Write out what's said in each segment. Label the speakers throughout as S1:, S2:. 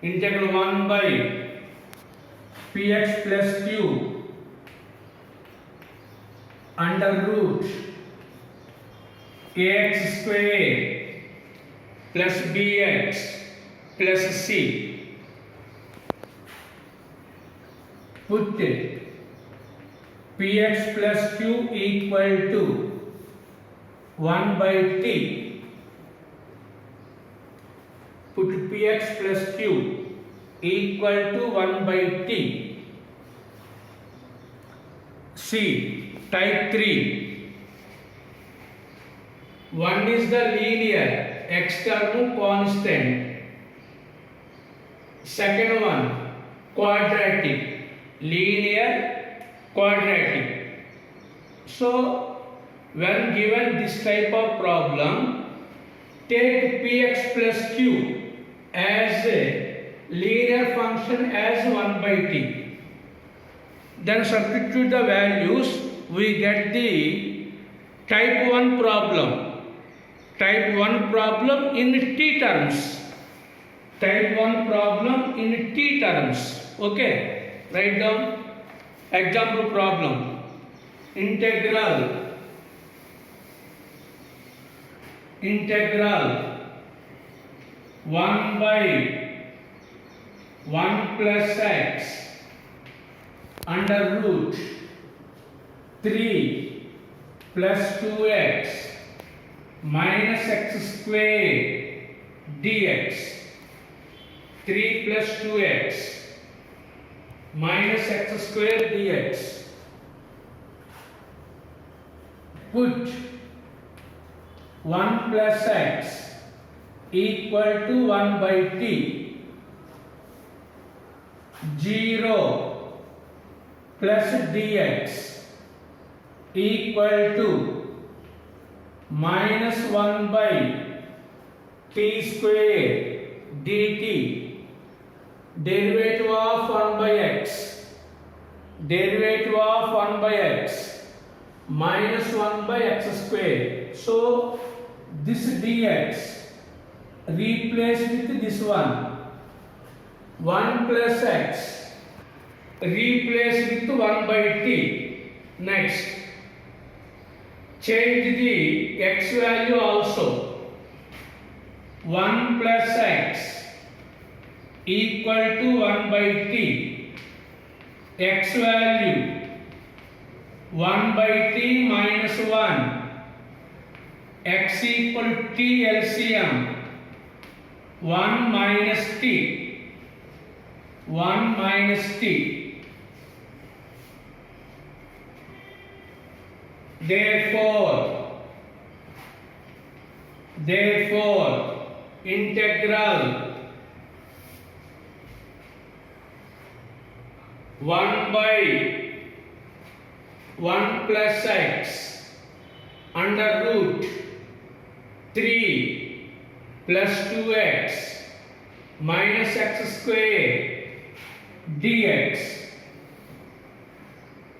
S1: integral 1 by px plus q under root ax square plus bx plus c. Put px plus q equal to 1 by t. Put px plus q equal to 1 by t. C. Type 3. One is the linear external constant. Second one, quadratic. Linear, quadratic. So, when given this type of problem, take px plus q as a linear function as 1 by t. Then substitute the values, we get the type 1 problem. Type 1 problem in t terms. Type 1 problem in t terms. Okay, write down example problem. Integral 1 by 1 plus x under root 3 plus 2x minus x square dx. 3 plus 2x minus x square dx. Put 1 plus x equal to 1 by t. 0 plus dx equal to minus 1 by t square dt. Derivative of 1 by x. Derivative of 1 by x minus 1 by x square. So this dx replace with this one. 1 plus x replace with 1 by t. Next, change the x value also. 1 plus x equal to 1 by t. X value 1 by t minus 1. X equal to t LCM. 1 minus t. 1 minus t. Therefore, integral 1 by 1 plus x under root 3 plus 2x minus x square dx.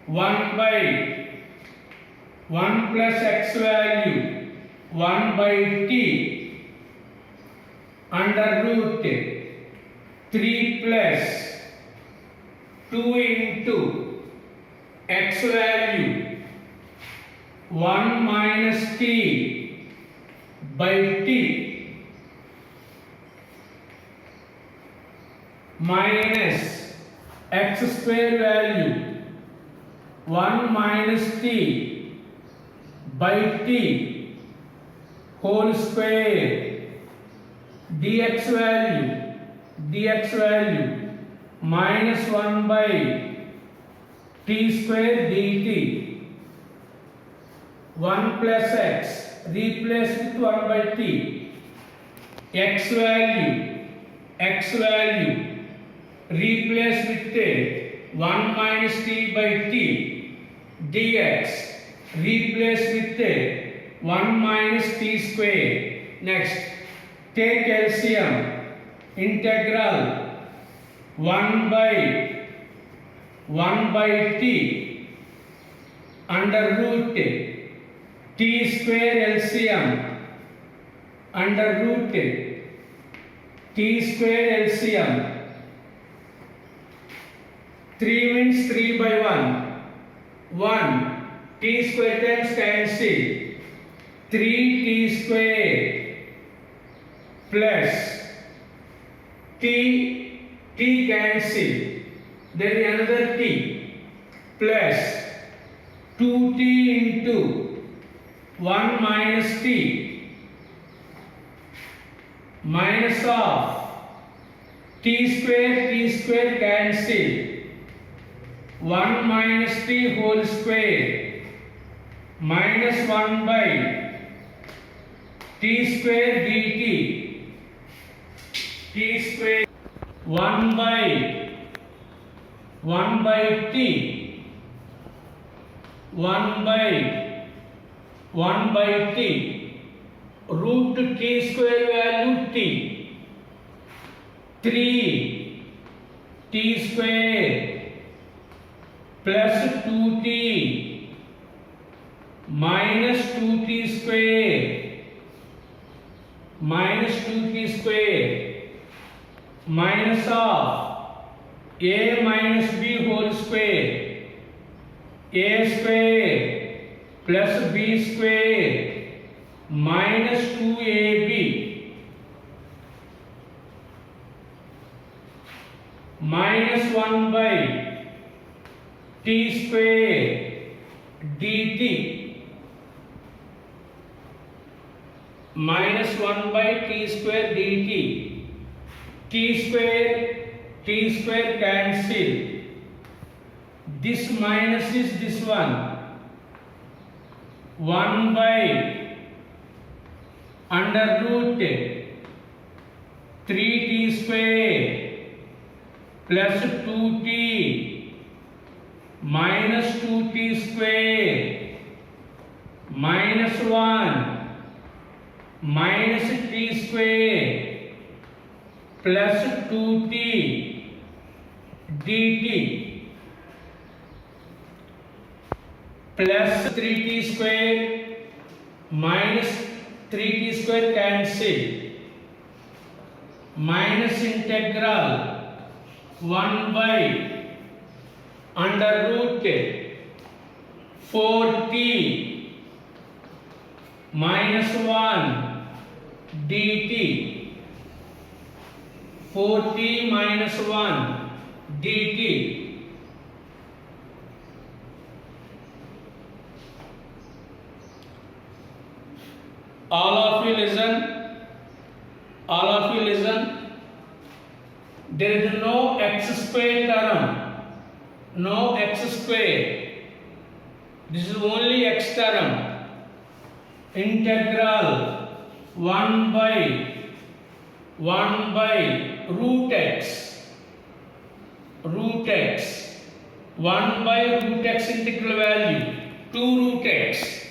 S1: 1 by 1 plus x value 1 by t under root 3 plus 2 into x value 1 minus t by t minus x square value 1 minus t by t whole square. dx value minus 1 by t square dt. 1 plus x replace with 1 by t. x value replace with 1 minus t by t. dx replace with 1 minus t square. Next, take LCM. Integral 1 by t under root t square LCM under root t square LCM. 3 means 3 by 1. 1. T square times cancel. 3t square plus t cancel. Then another t plus 2t into 1 minus t minus of t square cancel. 1 minus t whole square minus 1 by t square dt. T square 1 by t 1 by t root t square value t 3 t square plus 2t minus 2t square minus of a minus b whole square, a square plus b square minus 2ab minus 1 by t square dt minus 1 by t square dt. T square cancel. This minus is this one. 1 by under root 3t square plus 2t minus 2t square minus 1 minus t square plus 2t dt plus 3t square minus 3t square cancel minus integral 1 by under root 4t minus 1 dt 4t minus 1 dt. All of you listen. There is no x square term. No x square. This is only x term. Integral 1 by root x 1 by root x integral value 2 root x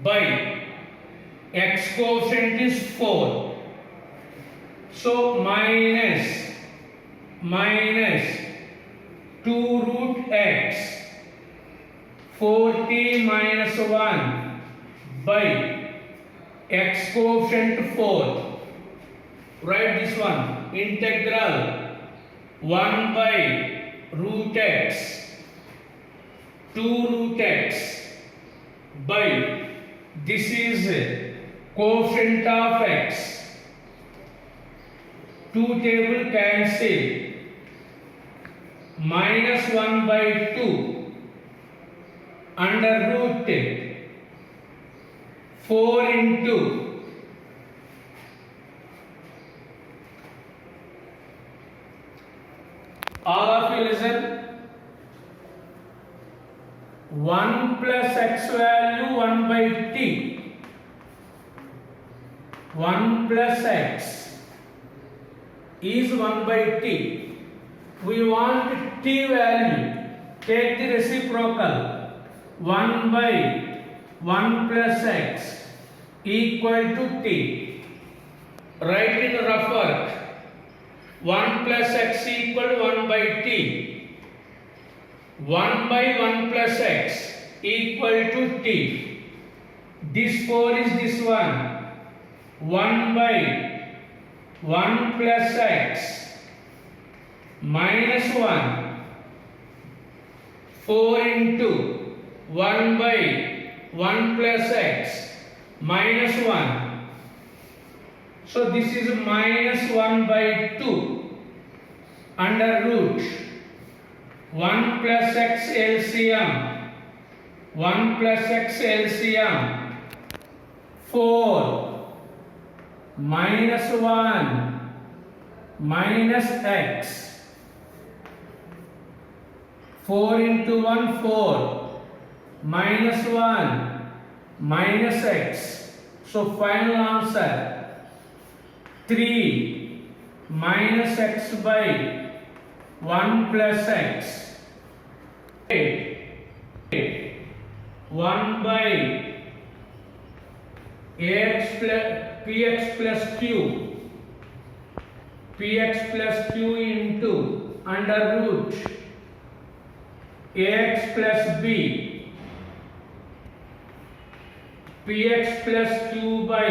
S1: by x coefficient is 4, so minus 2 root x 4t minus 1 by x coefficient 4. Write this one. Integral 1 by root x 2 root x by this is coefficient of x. 2 table cancel. Minus 1 by 2 under root 4 into all of you listen. 1 plus x value 1 by t. 1 plus x is 1 by t. We want t value. Take the reciprocal. 1 by 1 plus x equal to t. Write in rough work. 1 plus x equal to 1 by t. 1 by 1 plus x equal to t. This 4 is this one. 1 by 1 plus x minus 1, 4 into 1 by 1 plus x minus 1. So this is minus 1 by 2 under root 1 plus x LCM, 1 plus x LCM, 4 minus 1 minus x, 4 into 1 4 minus 1 minus x. So final answer 3 minus x by 1 plus x. 1 by ax plus px plus q, px plus q into under root ax plus b, px plus q by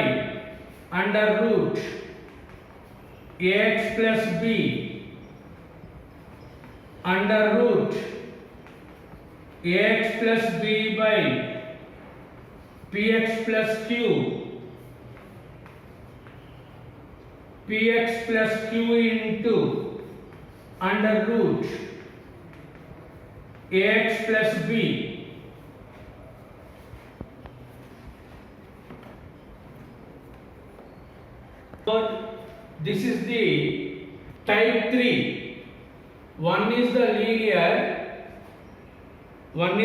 S1: under root ax plus b under root ax plus b by px plus q, px plus q into under root ax plus b. So this is the type 3. One is the linear, one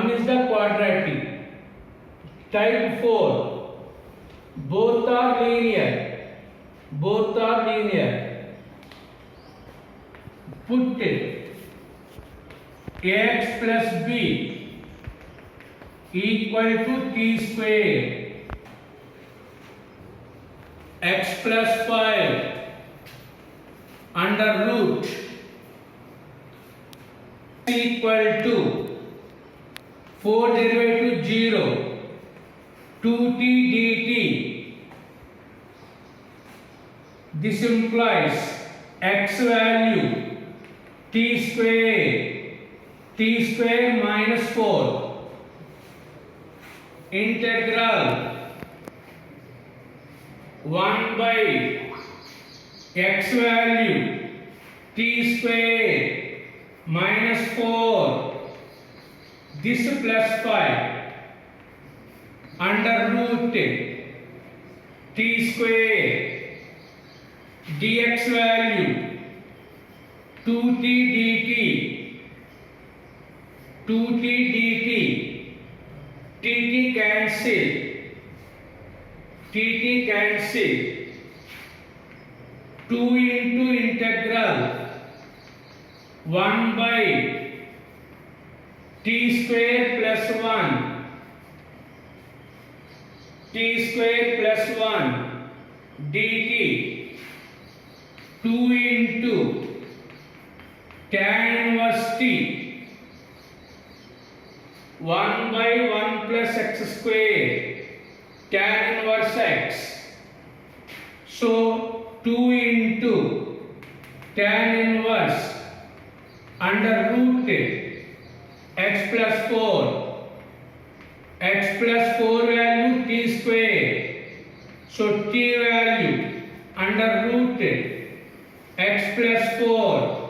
S1: is the quadratic. Type 4, both are linear. Put ax plus b equal to t square, x plus 5 under root equal to 4 derivative 0, 2t dt. This implies x value t square minus 4 integral 1 by x value t square minus 4, this plus 5 under root t square dx value 2t dt, tt cancel, 2 into integral 1 by t square plus 1, dt, 2 into tan inverse t, 1 by 1 plus x square, tan inverse x. So 2 into tan inverse under root x plus 4, value t square. So t value under root x plus 4